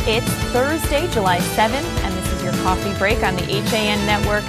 It's Thursday, July 7th, and this is your coffee break on the HAN Network.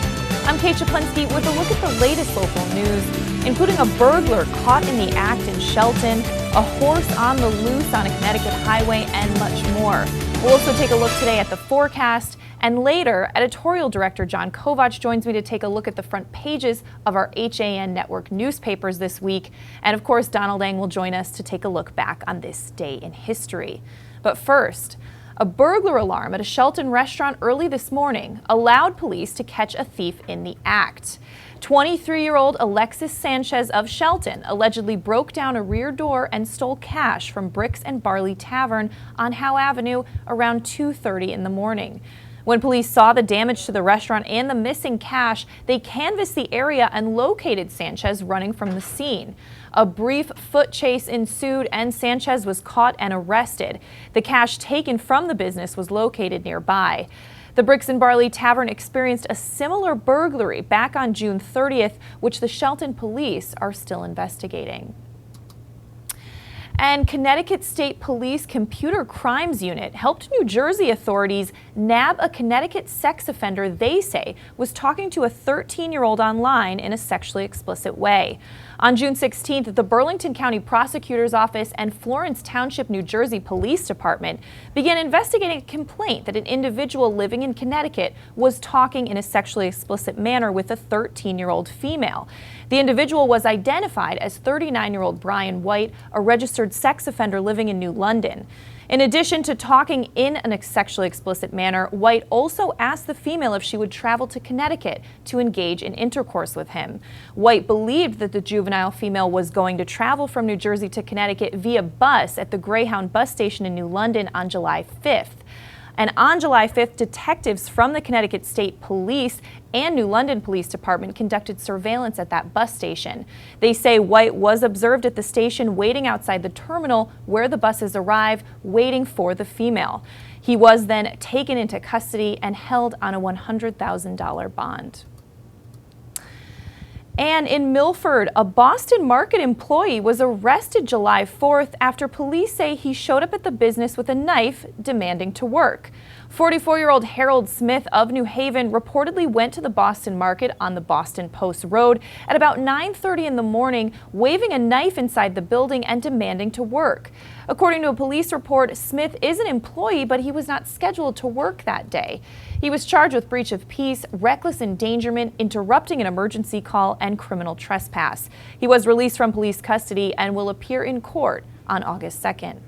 I'm Kate Czaplinski with a look at the latest local news, including a burglar caught in the act in Shelton, a horse on the loose on a Connecticut highway, and much more. We'll also take a look today at the forecast, and later, editorial director John Kovach joins me to take a look at the front pages of our HAN Network newspapers this week. And of course, Donald Ang will join us to take a look back on this day in history. But first, a burglar alarm at a Shelton restaurant early this morning allowed police to catch a thief in the act. 23-year-old Alexis Sanchez of Shelton allegedly broke down a rear door and stole cash from Bricks and Barley Tavern on Howe Avenue around 2:30 in the morning. When police saw the damage to the restaurant and the missing cash, they canvassed the area and located Sanchez running from the scene. A brief foot chase ensued and Sanchez was caught and arrested. The cash taken from the business was located nearby. The Bricks and Barley Tavern experienced a similar burglary back on June 30th, which the Shelton police are still investigating. And Connecticut State Police Computer Crimes Unit helped New Jersey authorities nab a Connecticut sex offender they say was talking to a 13-year-old online in a sexually explicit way. On June 16th, the Burlington County Prosecutor's Office and Florence Township, New Jersey Police Department began investigating a complaint that an individual living in Connecticut was talking in a sexually explicit manner with a 13-year-old female. The individual was identified as 39-year-old Brian White, a registered sex offender living in New London. In addition to talking in a sexually explicit manner, White also asked the female if she would travel to Connecticut to engage in intercourse with him. White believed that the juvenile female was going to travel from New Jersey to Connecticut via bus at the Greyhound bus station in New London on July 5th. And on July 5th, detectives from the Connecticut State Police and New London Police Department conducted surveillance at that bus station. They say White was observed at the station waiting outside the terminal where the buses arrive, waiting for the female. He was then taken into custody and held on a $100,000 bond. And in Milford, a Boston Market employee was arrested July 4th after police say he showed up at the business with a knife demanding to work. 44-year-old Harold Smith of New Haven reportedly went to the Boston Market on the Boston Post Road at about 9:30 in the morning, waving a knife inside the building and demanding to work. According to a police report, Smith is an employee, but he was not scheduled to work that day. He was charged with breach of peace, reckless endangerment, interrupting an emergency call, and criminal trespass. He was released from police custody and will appear in court on August 2nd.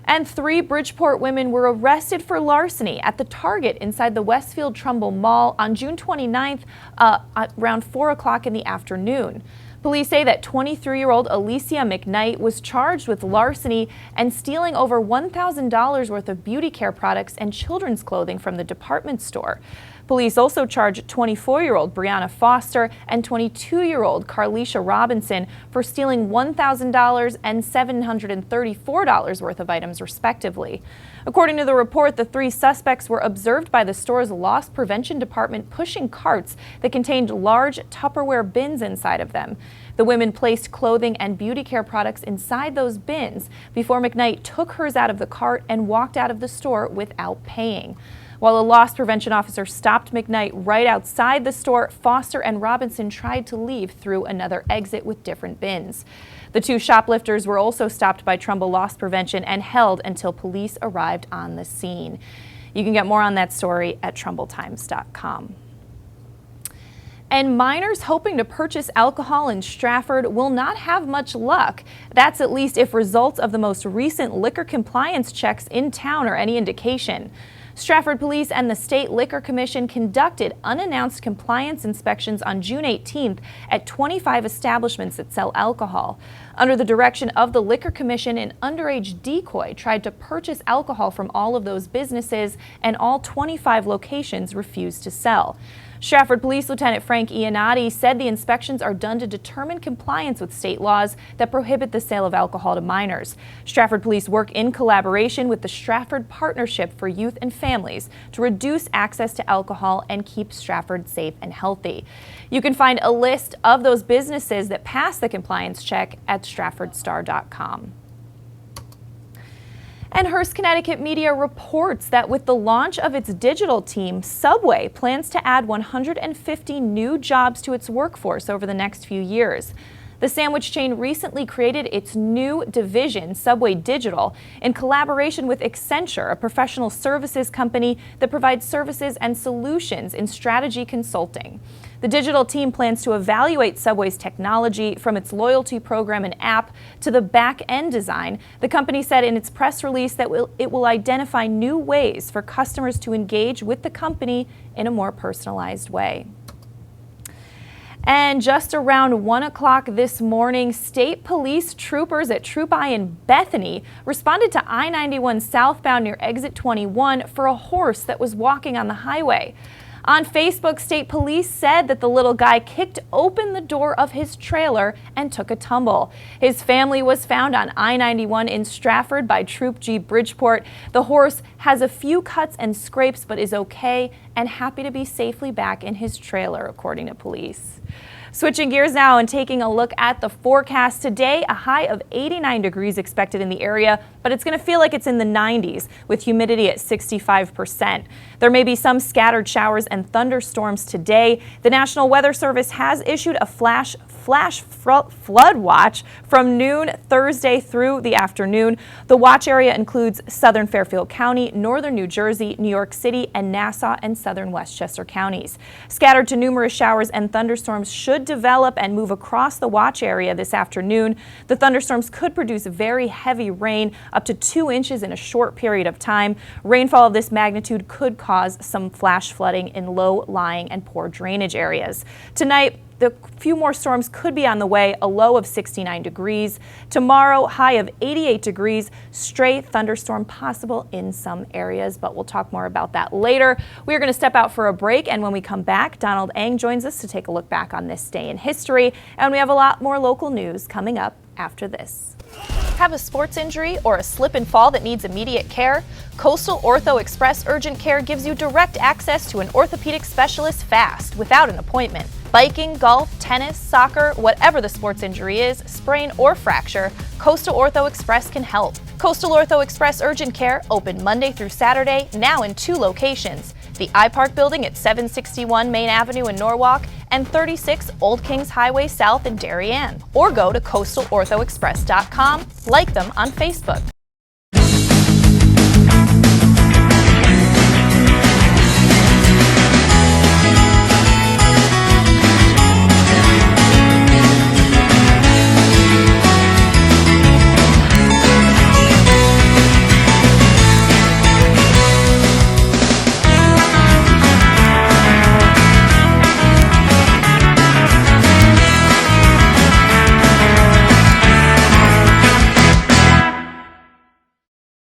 And 3 Bridgeport women were arrested for larceny at the Target inside the Westfield Trumbull Mall on June 29th at around 4 o'clock in the afternoon. Police say that 23-year-old Alicia McKnight was charged with larceny and stealing over $1,000 worth of beauty care products and children's clothing from the department store. Police also charged 24-year-old Brianna Foster and 22-year-old Carlisha Robinson for stealing $1,000 and $734 worth of items, respectively. According to the report, the 3 suspects were observed by the store's loss prevention department pushing carts that contained large Tupperware bins inside of them. The women placed clothing and beauty care products inside those bins before McKnight took hers out of the cart and walked out of the store without paying. While a loss prevention officer stopped McKnight right outside the store, Foster and Robinson tried to leave through another exit with different bins. The 2 shoplifters were also stopped by Trumbull Loss Prevention and held until police arrived on the scene. You can get more on that story at TrumbullTimes.com. And minors hoping to purchase alcohol in Stratford will not have much luck. That's at least if results of the most recent liquor compliance checks in town are any indication. Stratford Police and the State Liquor Commission conducted unannounced compliance inspections on June 18th at 25 establishments that sell alcohol. Under the direction of the Liquor Commission, an underage decoy tried to purchase alcohol from all of those businesses, and all 25 locations refused to sell. Stratford Police Lieutenant Frank Iannotti said the inspections are done to determine compliance with state laws that prohibit the sale of alcohol to minors. Stratford Police work in collaboration with the Stratford Partnership for Youth and Families to reduce access to alcohol and keep Stratford safe and healthy. You can find a list of those businesses that pass the compliance check at stratfordstar.com. And Hearst, Connecticut media reports that with the launch of its digital team, Subway plans to add 150 new jobs to its workforce over the next few years. The sandwich chain recently created its new division, Subway Digital, in collaboration with Accenture, a professional services company that provides services and solutions in strategy consulting. The digital team plans to evaluate Subway's technology from its loyalty program and app to the back-end design. The company said in its press release that it will identify new ways for customers to engage with the company in a more personalized way. And just around 1 o'clock this morning, state police troopers at Troop I in Bethany responded to I-91 southbound near exit 21 for a horse that was walking on the highway. On Facebook, state police said that the little guy kicked open the door of his trailer and took a tumble. His family was found on I-91 in Stratford by Troop G Bridgeport. The horse has a few cuts and scrapes but is okay and happy to be safely back in his trailer, according to police. Switching gears now and taking a look at the forecast today, a high of 89 degrees expected in the area, but it's going to feel like it's in the 90s with humidity at 65%. There may be some scattered showers and thunderstorms today. The National Weather Service has issued a flash flood watch from noon Thursday through the afternoon. The watch area includes southern Fairfield County, northern New Jersey, New York City, and Nassau and southern Westchester counties. Scattered to numerous showers and thunderstorms should develop and move across the watch area this afternoon. The thunderstorms could produce very heavy rain, up to 2 inches in a short period of time. Rainfall of this magnitude could cause some flash flooding in low-lying and poor drainage areas. Tonight, the few more storms could be on the way, a low of 69 degrees. Tomorrow, high of 88 degrees, stray thunderstorm possible in some areas, but we'll talk more about that later. We are going to step out for a break, and when we come back, Donald Eng joins us to take a look back on this day in history, and we have a lot more local news coming up after this. Have a sports injury or a slip and fall that needs immediate care? Coastal Ortho Express Urgent Care gives you direct access to an orthopedic specialist fast, without an appointment. Biking, golf, tennis, soccer, whatever the sports injury is, sprain or fracture, Coastal Ortho Express can help. Coastal Ortho Express Urgent Care, open Monday through Saturday, now in 2 locations. The iPark building at 761 Main Avenue in Norwalk and 36 Old Kings Highway South in Darien. Or go to coastalorthoexpress.com, like them on Facebook.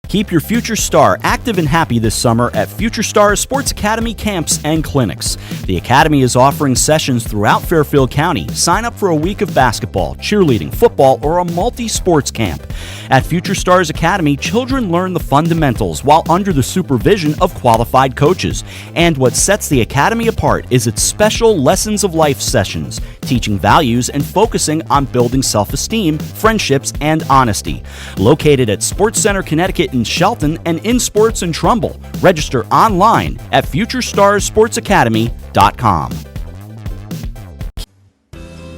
Keep your future star active and happy this summer at Future Stars Sports Academy camps and clinics. The Academy is offering sessions throughout Fairfield County. Sign up for a week of basketball, cheerleading, football, or a multi-sports camp. At Future Stars Academy, children learn the fundamentals while under the supervision of qualified coaches. And what sets the Academy apart is its special Lessons of Life sessions, teaching values and focusing on building self-esteem, friendships, and honesty. Located at Sports Center Connecticut in Shelton and in Sports in Trumbull. Register online at futurestarssportsacademy.com.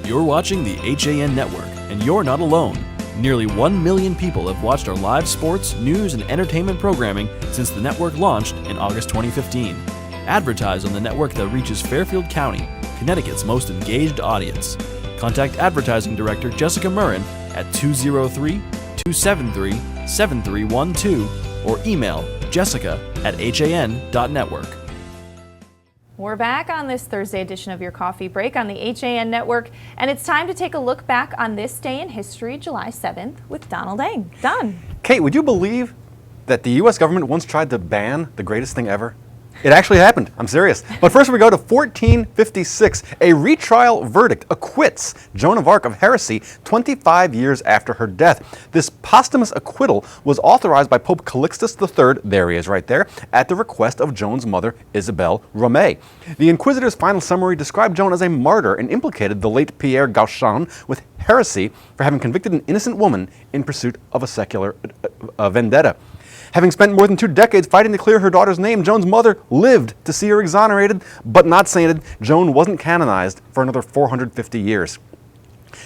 You're watching the HAN Network, and you're not alone. Nearly 1 million people have watched our live sports, news, and entertainment programming since the network launched in August 2015. Advertise on the network that reaches Fairfield County, Connecticut's most engaged audience. Contact Advertising Director Jessica Murrin at 203-273-7312 or email jessica@han.network. We're back on this Thursday edition of your Coffee Break on the HAN Network, and it's time to take a look back on this day in history, July 7th, with Donald Eng. Don. Kate, would you believe that the U.S. government once tried to ban the greatest thing ever? It actually happened. I'm serious. But first we go to 1456. A retrial verdict acquits Joan of Arc of heresy 25 years after her death. This posthumous acquittal was authorized by Pope Calixtus III, there he is right there, at the request of Joan's mother, Isabel Romay. The Inquisitor's final summary described Joan as a martyr and implicated the late Pierre Gauchin with heresy for having convicted an innocent woman in pursuit of a secular vendetta. Having spent more than 2 decades fighting to clear her daughter's name, Joan's mother lived to see her exonerated, but not sainted. Joan wasn't canonized for another 450 years.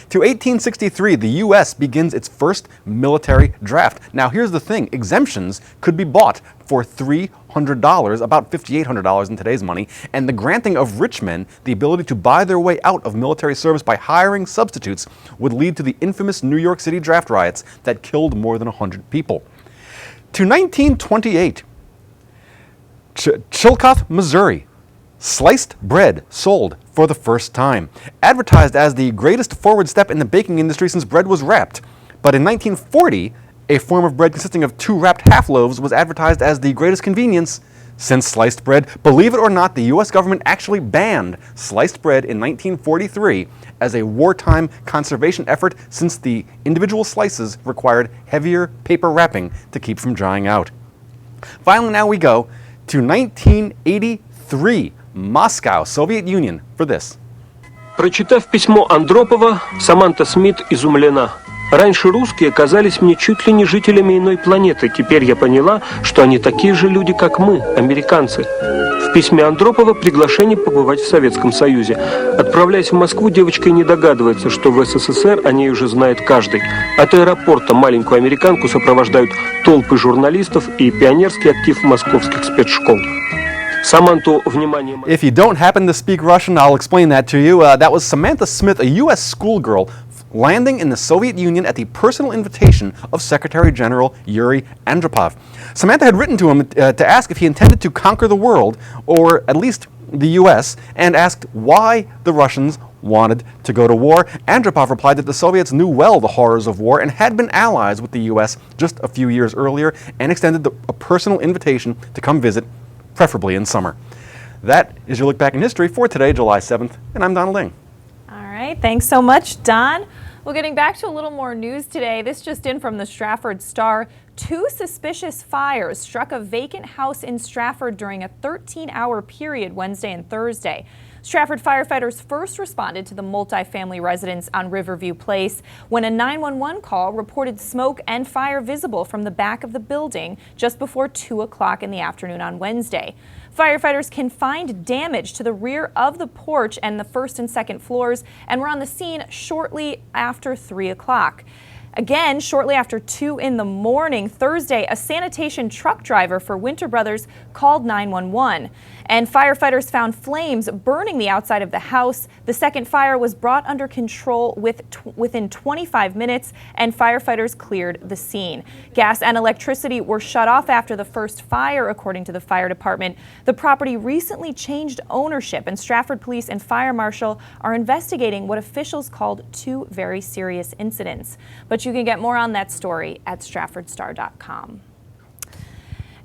To 1863, the U.S. begins its first military draft. Now, here's the thing. Exemptions could be bought for $300, about $5,800 in today's money, and the granting of rich men the ability to buy their way out of military service by hiring substitutes would lead to the infamous New York City draft riots that killed more than 100 people. To 1928, Chillicothe, Missouri. Sliced bread sold for the first time. Advertised as the greatest forward step in the baking industry since bread was wrapped. But in 1940, a form of bread consisting of 2 wrapped half loaves was advertised as the greatest convenience since sliced bread. Believe it or not, the U.S. government actually banned sliced bread in 1943 as a wartime conservation effort, since the individual slices required heavier paper wrapping to keep from drying out. Finally, now we go to 1983. Moscow, Soviet Union, for this. Прочитав письмо Андропова, Саманта Смит изумлена. Раньше русские казались мне чуть ли не жителями иной планеты. Теперь я поняла, что они такие же люди, как мы, американцы. В письме Андропова приглашение побывать в Советском Союзе. Отправляясь в Москву, девочка и не догадывается, что в СССР о ней уже знает каждый. От аэропорта маленькую американку сопровождают толпы журналистов и пионерский актив московских спецшкол. If you don't happen to speak Russian, I'll explain that to you. That was Samantha Smith, a U.S. schoolgirl landing in the Soviet Union at the personal invitation of Secretary General Yuri Andropov. Samantha had written to him to ask if he intended to conquer the world, or at least the U.S., and asked why the Russians wanted to go to war. Andropov replied that the Soviets knew well the horrors of war and had been allies with the U.S. just a few years earlier, and extended a personal invitation to come visit, preferably in summer. That is your look back in history for today, July 7th, and I'm Don Ling. All right, thanks so much, Don. Well, getting back to a little more news today, this just in from the Stratford Star. 2 suspicious fires struck a vacant house in Stratford during a 13-hour period Wednesday and Thursday. Stratford firefighters first responded to the multifamily residence on Riverview Place when a 911 call reported smoke and fire visible from the back of the building just before 2 o'clock in the afternoon on Wednesday. Firefighters confined damage to the rear of the porch and the first and second floors and were on the scene shortly after 3 o'clock. Again, shortly after 2 in the morning Thursday, a sanitation truck driver for Winter Brothers called 911, and firefighters found flames burning the outside of the house. The second fire was brought under control within 25 minutes, and firefighters cleared the scene. Gas and electricity were shut off after the first fire, according to the fire department. The property recently changed ownership, and Stratford Police and Fire Marshal are investigating what officials called 2 very serious incidents. But you can get more on that story at stratfordstar.com.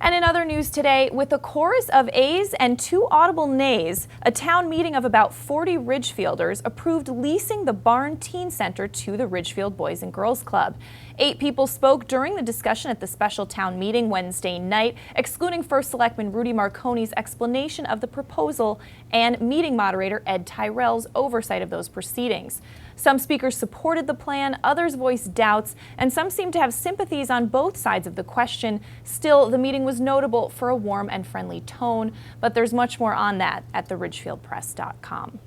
And in other news today, with a chorus of A's and 2 audible nays, a town meeting of about 40 Ridgefielders approved leasing the Barn Teen Center to the Ridgefield Boys and Girls Club. 8 people spoke during the discussion at the special town meeting Wednesday night, excluding First Selectman Rudy Marconi's explanation of the proposal and meeting moderator Ed Tyrell's oversight of those proceedings. Some speakers supported the plan, others voiced doubts, and some seemed to have sympathies on both sides of the question. Still, the meeting was notable for a warm and friendly tone, but there's much more on that at theridgefieldpress.com.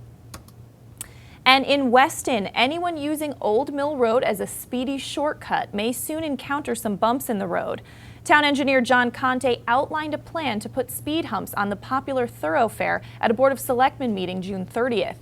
And in Weston, anyone using Old Mill Road as a speedy shortcut may soon encounter some bumps in the road. Town engineer John Conte outlined a plan to put speed humps on the popular thoroughfare at a Board of Selectmen meeting June 30th.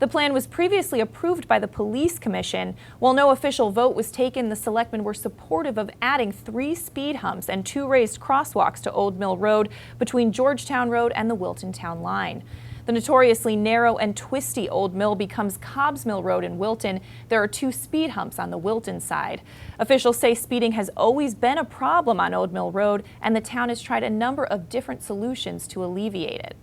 The plan was previously approved by the Police Commission. While no official vote was taken, the selectmen were supportive of adding 3 speed humps and 2 raised crosswalks to Old Mill Road between Georgetown Road and the Wilton Town line. The notoriously narrow and twisty Old Mill becomes Cobbs Mill Road in Wilton. There are 2 speed humps on the Wilton side. Officials say speeding has always been a problem on Old Mill Road, and the town has tried a number of different solutions to alleviate it.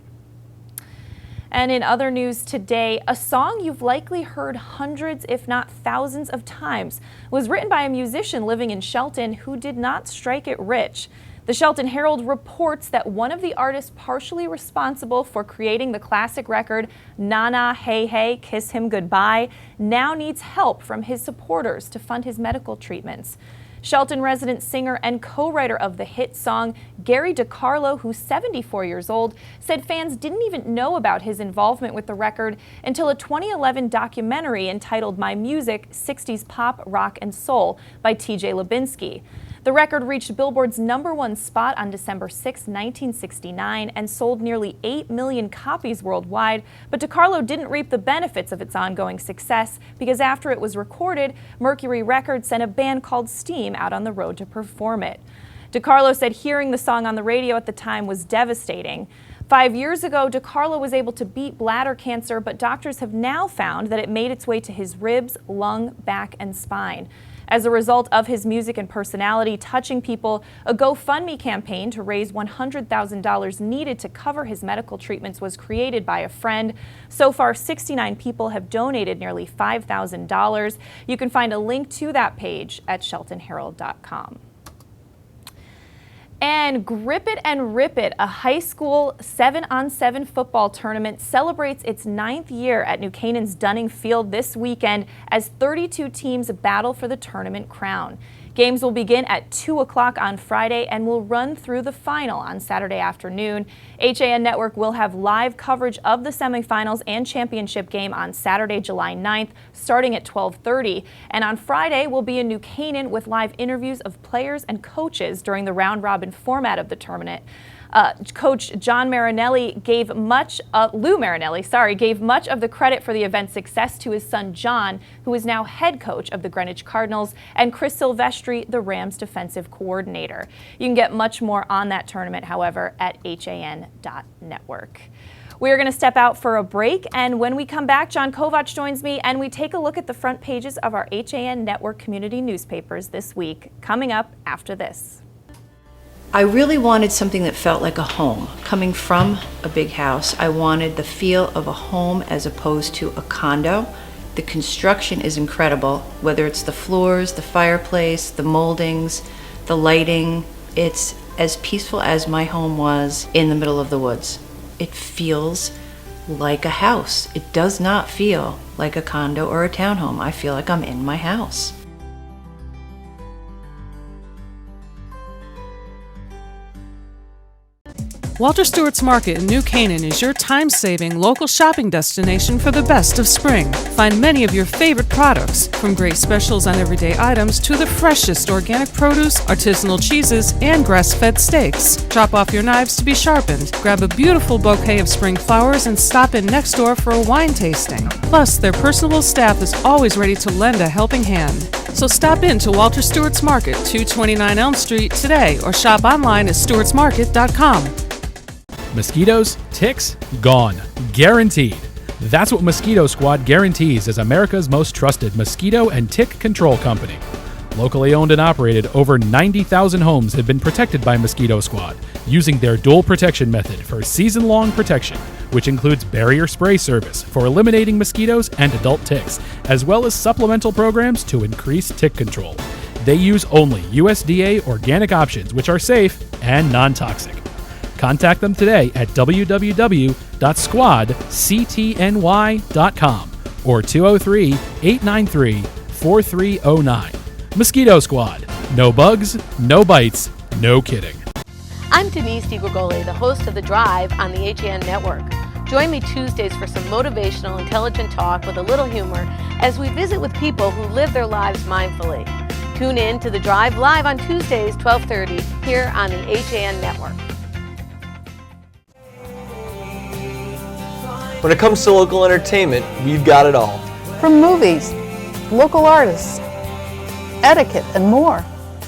And in other news today, a song you've likely heard hundreds, if not thousands of times, was written by a musician living in Shelton who did not strike it rich. The Shelton Herald reports that one of the artists partially responsible for creating the classic record Na Na Hey Hey Kiss Him Goodbye now needs help from his supporters to fund his medical treatments. Shelton resident singer and co-writer of the hit song, Gary DiCarlo, who's 74 years old, said fans didn't even know about his involvement with the record until a 2011 documentary entitled My Music, 60s Pop, Rock, and Soul by T.J. Lubinsky. The record reached Billboard's #1 spot on December 6, 1969, and sold nearly 8 million copies worldwide, but DiCarlo didn't reap the benefits of its ongoing success because after it was recorded, Mercury Records sent a band called Steam out on the road to perform it. DiCarlo said hearing the song on the radio at the time was devastating. 5 years ago, DiCarlo was able to beat bladder cancer, but doctors have now found that it made its way to his ribs, lung, back, and spine. As a result of his music and personality touching people, a GoFundMe campaign to raise $100,000 needed to cover his medical treatments was created by a friend. So far, 69 people have donated nearly $5,000. You can find a link to that page at sheltonherald.com. And Grip It and Rip It, a high school 7-on-7 football tournament, celebrates its 9th year at New Canaan's Dunning Field this weekend as 32 teams battle for the tournament crown. Games will begin at 2 o'clock on Friday and will run through the final on Saturday afternoon. HAN Network will have live coverage of the semifinals and championship game on Saturday, July 9th, starting at 12:30. And on Friday, we'll be in New Canaan with live interviews of players and coaches during the round-robin format of the tournament. Coach Lou Marinelli gave much of the credit for the event's success to his son John, who is now head coach of the Greenwich Cardinals, and Chris Silvestri, the Rams defensive coordinator. You can get much more on that tournament, however, at HAN.network. We are going to step out for a break, and when we come back, John Kovach joins me, and we take a look at the front pages of our HAN Network community newspapers this week, coming up after this. I really wanted something that felt like a home. Coming from a big house, I wanted the feel of a home as opposed to a condo. The construction is incredible, whether it's the floors, the fireplace, the moldings, the lighting. It's as peaceful as my home was in the middle of the woods. It feels like a house. It does not feel like a condo or a townhome. I feel like I'm in my house. Walter Stewart's Market in New Canaan is your time-saving local shopping destination for the best of spring. Find many of your favorite products, from great specials on everyday items to the freshest organic produce, artisanal cheeses, and grass-fed steaks. Drop off your knives to be sharpened, grab a beautiful bouquet of spring flowers, and stop in next door for a wine tasting. Plus, their personable staff is always ready to lend a helping hand. So stop in to Walter Stewart's Market, 229 Elm Street today, or shop online at stewartsmarket.com. Mosquitoes, ticks, gone. Guaranteed. That's what Mosquito Squad guarantees as America's most trusted mosquito and tick control company. Locally owned and operated, over 90,000 homes have been protected by Mosquito Squad using their dual protection method for season-long protection, which includes barrier spray service for eliminating mosquitoes and adult ticks, as well as supplemental programs to increase tick control. They use only USDA organic options, which are safe and non-toxic. Contact them today at www.squadctny.com or 203-893-4309. Mosquito Squad. No bugs, no bites, no kidding. I'm Denise DiGregoli, the host of The Drive on the HAN Network. Join me Tuesdays for some motivational, intelligent talk with a little humor as we visit with people who live their lives mindfully. Tune in to The Drive live on Tuesdays, 12:30, here on the HAN Network. When it comes to local entertainment, we've got it all. From movies, local artists, etiquette, and more.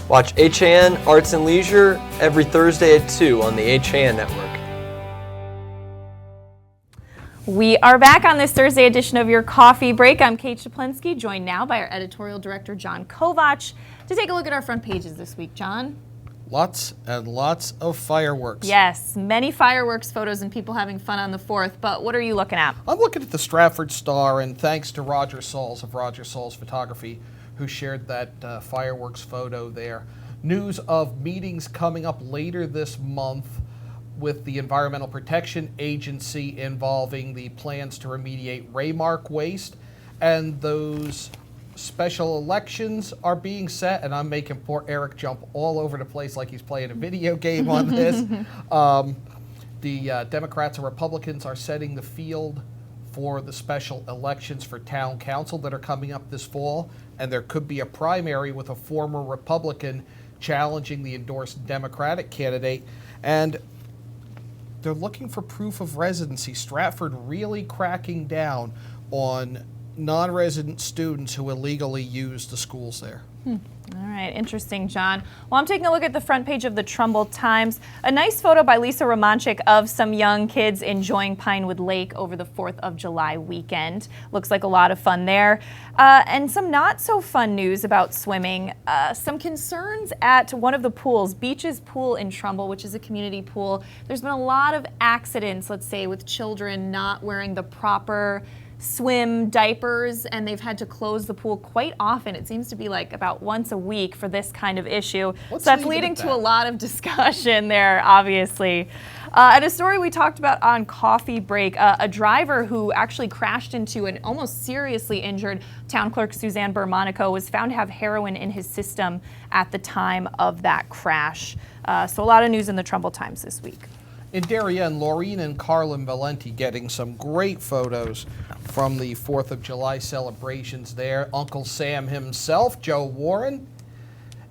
Watch HAN Arts and Leisure every Thursday at 2 on the HAN Network. We are back on this Thursday edition of Your Coffee Break. I'm Kate Czaplinski, joined now by our editorial director, John Kovach, to take a look at our front pages this week. John? Lots and lots of fireworks. Yes, many fireworks photos and people having fun on the 4th, but what are you looking at? I'm looking at the Stratford Star, and thanks to Roger Sauls of Roger Sauls Photography, who shared that fireworks photo there. News of meetings coming up later this month with the Environmental Protection Agency involving the plans to remediate Raymark waste, and those special elections are being set, and I'm making poor Eric jump all over the place like he's playing a video game on this. The Democrats and Republicans are setting the field for the special elections for town council that are coming up this fall, and there could be a primary with a former Republican challenging the endorsed Democratic candidate, and they're looking for proof of residency. Stratford really cracking down on non-resident students who illegally use the schools there. All right, interesting, John. Well, I'm taking a look at the front page of the Trumbull Times. A nice photo by Lisa Romanchik of some young kids enjoying Pinewood Lake over the 4th of July weekend. Looks like a lot of fun there. And some not so fun news about swimming. Some concerns at one of the pools, Beach's Pool in Trumbull, which is a community pool. There's been a lot of accidents, let's say, with children not wearing the proper swim diapers, and they've had to close the pool quite often. It seems to be like about once a week for this kind of issue. So that's leading to a lot of discussion there, obviously. And a story we talked about on Coffee Break, a driver who actually crashed into and almost seriously injured town clerk Suzanne Bermonico was found to have heroin in his system at the time of that crash. So a lot of news in the Trumbull Times this week. In Darien, Laureen and Carlin Valenti getting some great photos from the 4th of July celebrations there. Uncle Sam himself, Joe Warren,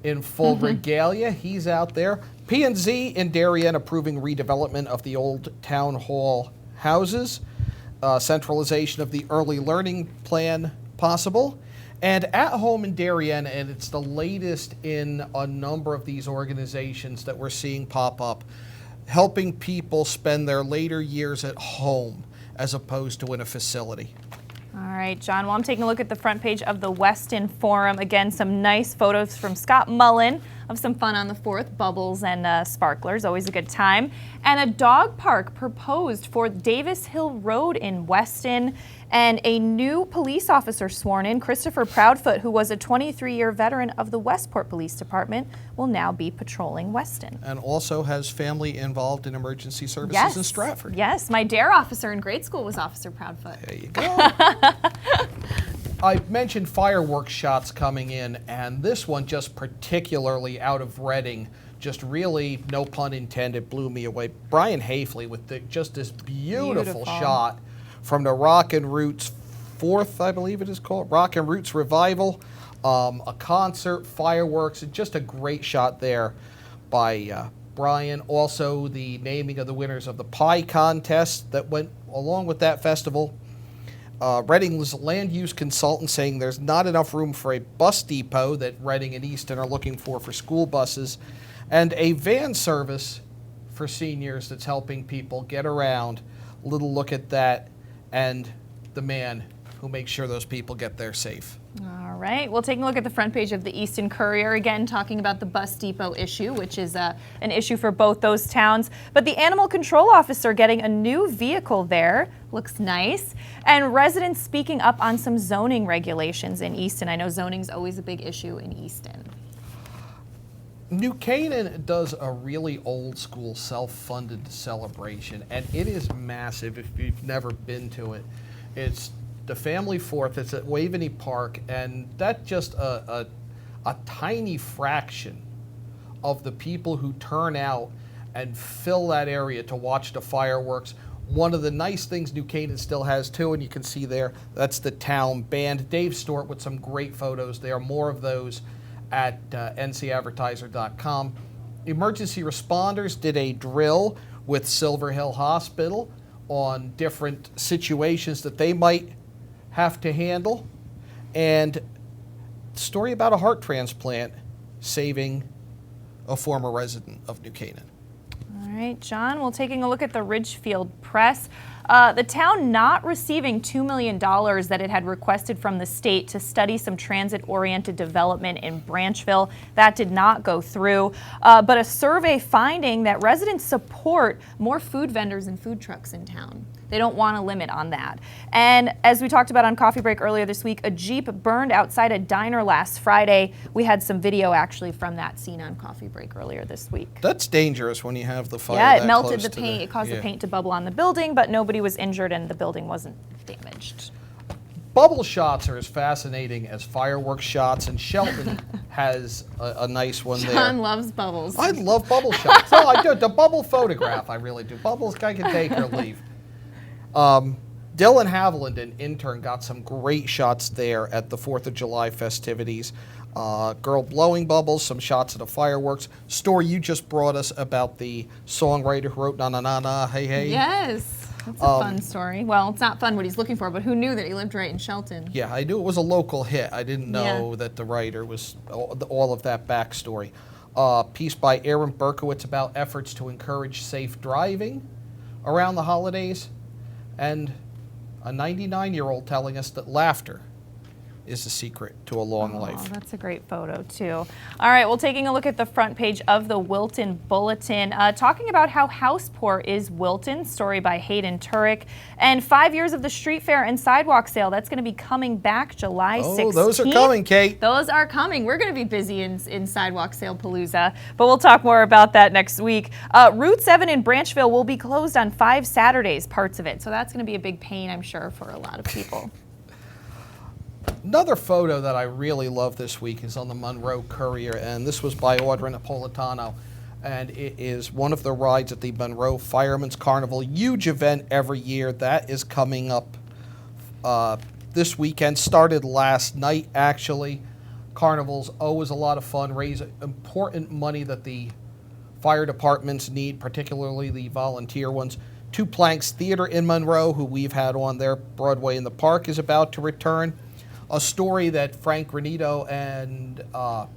in full regalia. He's out there. P&Z in Darien approving redevelopment of the old town hall houses. Centralization of the early learning plan possible. And At Home in Darien, and it's the latest in a number of these organizations that we're seeing pop up, helping people spend their later years at home as opposed to in a facility. All right, John. Well, I'm taking a look at the front page of the Weston Forum. Again, some nice photos from Scott Mullen of some fun on the 4th, bubbles and sparklers, always a good time. And a dog park proposed for Davis Hill Road in Weston, and a new police officer sworn in. Christopher Proudfoot, who was a 23-year veteran of the Westport Police Department, will now be patrolling Weston. And also has family involved in emergency services in Stratford. Yes, my DARE officer in grade school was Officer Proudfoot. There you go. I mentioned fireworks shots coming in, and this one just particularly out of Reading, just really, no pun intended, blew me away. Brian Hafley with just this beautiful shot from the Rock and Roots 4th, I believe it is called, Rock and Roots Revival, a concert, fireworks, just a great shot there by Brian. Also, the naming of the winners of the pie contest that went along with that festival. Reading's land use consultant saying there's not enough room for a bus depot that Reading and Easton are looking for school buses, and a van service for seniors that's helping people get around. A little look at that and the man who makes sure those people get there safe. All right. Well, taking a look at the front page of the Easton Courier, again talking about the bus depot issue, which is an issue for both those towns. But the animal control officer getting a new vehicle there. Looks nice. And residents speaking up on some zoning regulations in Easton. I know zoning's always a big issue in Easton. New Canaan does a really old school self-funded celebration, and it is massive if you've never been to it. It's the Family 4th, it's at Waveney Park, and that's just a tiny fraction of the people who turn out and fill that area to watch the fireworks. One of the nice things New Canaan still has too, and you can see there, that's the town band. Dave Stewart with some great photos there, more of those at ncadvertiser.com. Emergency responders did a drill with Silver Hill Hospital on different situations that they might have to handle, and story about a heart transplant saving a former resident of New Canaan. All right, John, well, taking a look at the Ridgefield Press. The town not receiving $2 million that it had requested from the state to study some transit-oriented development in Branchville. That did not go through, but a survey finding that residents support more food vendors and food trucks in town. They don't want a limit on that. And as we talked about on Coffee Break earlier this week, a Jeep burned outside a diner last Friday. We had some video actually from that scene on Coffee Break earlier this week. That's dangerous when you have the fire. Yeah, it melted the paint. It caused the paint to bubble on the building, but nobody was injured and the building wasn't damaged. Bubble shots are as fascinating as fireworks shots, and Shelton has a nice one there. John loves bubbles. I love bubble shots. No, I do. The bubble photograph, I really do. Bubbles, I can take or leave. Dylan Haviland, an intern, got some great shots there at the 4th of July festivities. Girl blowing bubbles, some shots of the fireworks. Story you just brought us about the songwriter who wrote Na Na Na Na Hey Hey. Yes. That's a fun story. Well, it's not fun what he's looking for, but who knew that he lived right in Shelton? Yeah, I knew it was a local hit. I didn't know that the writer was all of that backstory. Piece by Aaron Berkowitz about efforts to encourage safe driving around the holidays. And a 99-year-old telling us that laughter is the secret to a long life. That's a great photo, too. All right, well, taking a look at the front page of the Wilton Bulletin, talking about how house poor is Wilton, story by Hayden Turek, and 5 years of the street fair and sidewalk sale. That's going to be coming back July 16th. Oh, those are coming, Kate. Those are coming. We're going to be busy in sidewalk sale palooza, but we'll talk more about that next week. Route 7 in Branchville will be closed on 5 Saturdays, parts of it, so that's going to be a big pain, I'm sure, for a lot of people. Another photo that I really love this week is on the Monroe Courier, and this was by Audra Napolitano, and it is one of the rides at the Monroe Fireman's Carnival, huge event every year. That is coming up this weekend, started last night actually. Carnival's always a lot of fun, raise important money that the fire departments need, particularly the volunteer ones. Two Planks Theater in Monroe, who we've had on there, Broadway in the Park, is about to return. A story that Frank Granito and I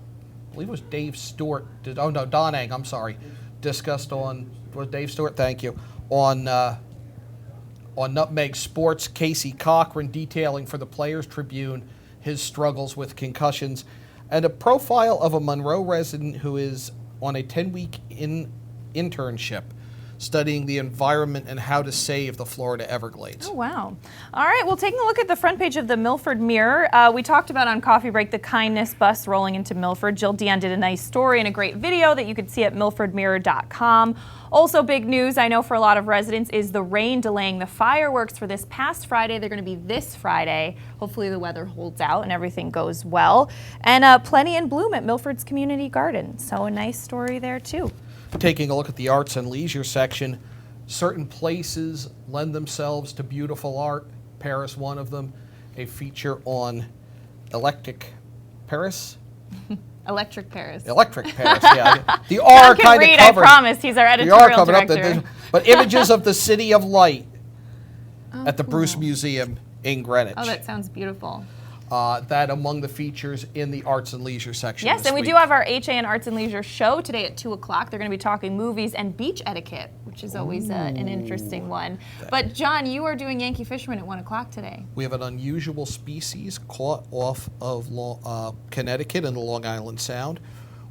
believe it was Dave Stewart, Don Eng, I'm sorry, discussed on, was Dave Stewart? Thank you. On Nutmeg Sports, Casey Cochran detailing for the Players Tribune his struggles with concussions, and a profile of a Monroe resident who is on a 10-week internship studying the environment and how to save the Florida Everglades. Oh, wow. All right, well, taking a look at the front page of the Milford Mirror, we talked about on Coffee Break the kindness bus rolling into Milford. Jill Dion did a nice story and a great video that you could see at milfordmirror.com. Also big news, I know for a lot of residents, is the rain delaying the fireworks for this past Friday. They're going to be this Friday. Hopefully the weather holds out and everything goes well. And plenty in bloom at Milford's Community Garden. So a nice story there, too. Taking a look at the arts and leisure section, certain places lend themselves to beautiful art. Paris, one of them. A feature on Electric Paris. Electric Paris. Electric Paris, yeah. The R kind of covered. I promise. He's our editorial director. But images of the City of Light at the Bruce Museum in Greenwich. Oh, that sounds beautiful. That among the features in the arts and leisure section. Yes, and we do have our HAN Arts and Leisure show today at 2 o'clock. They're going to be talking movies and beach etiquette, which is always an interesting one. But John, you are doing Yankee Fisherman at 1 o'clock today. We have an unusual species caught off of Connecticut and the Long Island Sound.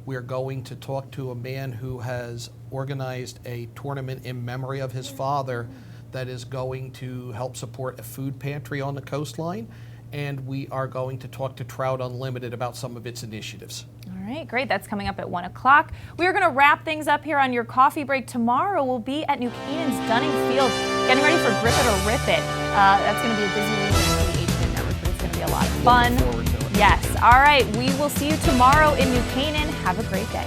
We are going to talk to a man who has organized a tournament in memory of his father that is going to help support a food pantry on the coastline. And we are going to talk to Trout Unlimited about some of its initiatives. All right, great. That's coming up at 1 o'clock. We are going to wrap things up here on your coffee break. Tomorrow we'll be at New Canaan's Dunning Field, getting ready for Grip It or Rip It. That's going to be a busy weekend for the HAN Network, but it's going to be a lot of fun. Looking forward to it. Yes. All right, we will see you tomorrow in New Canaan. Have a great day.